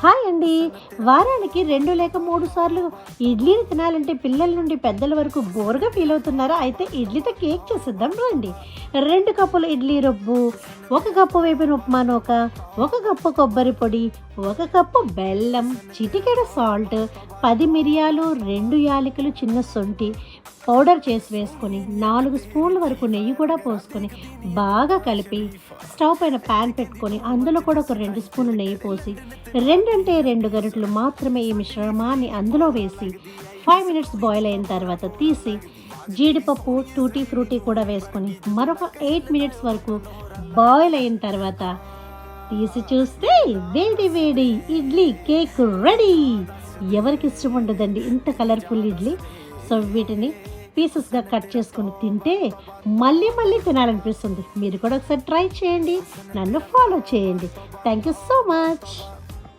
Hi అండి. వారానికి 2 లేక 3 సార్లు ఇడ్లీని తినాలంటే పిల్లల నుండి పెద్దల వరకు బోర్‌గా ఫీల్ అవుతున్నారా? అయితే ఇడ్లీతో కేక్ చేసేద్దాం రండి. 2 కప్పుల ఇడ్లీ రవ్వు, 1 కప్పు వేపిన ఉప్మా నూక, 1 కప్పు కొబ్బరి పొడి, 1 కప్పు బెల్లం, చిటికెడు సాల్ట్, 10 మిరియాలు, 2 యాలకులు, చిన్న శొంఠి పౌడర్ చేసి వేసుకొని 4 స్పూన్ల వరకు నెయ్యి కూడా పోసుకొని బాగా కలిపి స్టవ్ పైన ప్యాన్ పెట్టుకొని అందులో కూడా ఒక 2 స్పూన్లు నెయ్యి పోసి 2 గరిటెలు మాత్రమే ఈ మిశ్రమాన్ని అందులో వేసి 5 మినిట్స్ బాయిల్ అయిన తర్వాత తీసి జీడిపప్పు, టూటీ ఫ్రూటీ కూడా వేసుకొని మరొక 8 మినిట్స్ వరకు బాయిల్ అయిన తర్వాత తీసి చూస్తే వేడి వేడి ఇడ్లీ కేక్ రెడీ. ఎవరికి ఇష్టం ఉండదండి ఇంత కలర్ఫుల్ ఇడ్లీ. సో వీటిని పీసెస్గా కట్ చేసుకొని తింటే మళ్ళీ మళ్ళీ తినాలనిపిస్తుంది. మీరు కూడా ఒకసారి ట్రై చేయండి, నన్ను ఫాలో చేయండి. Thank you so much.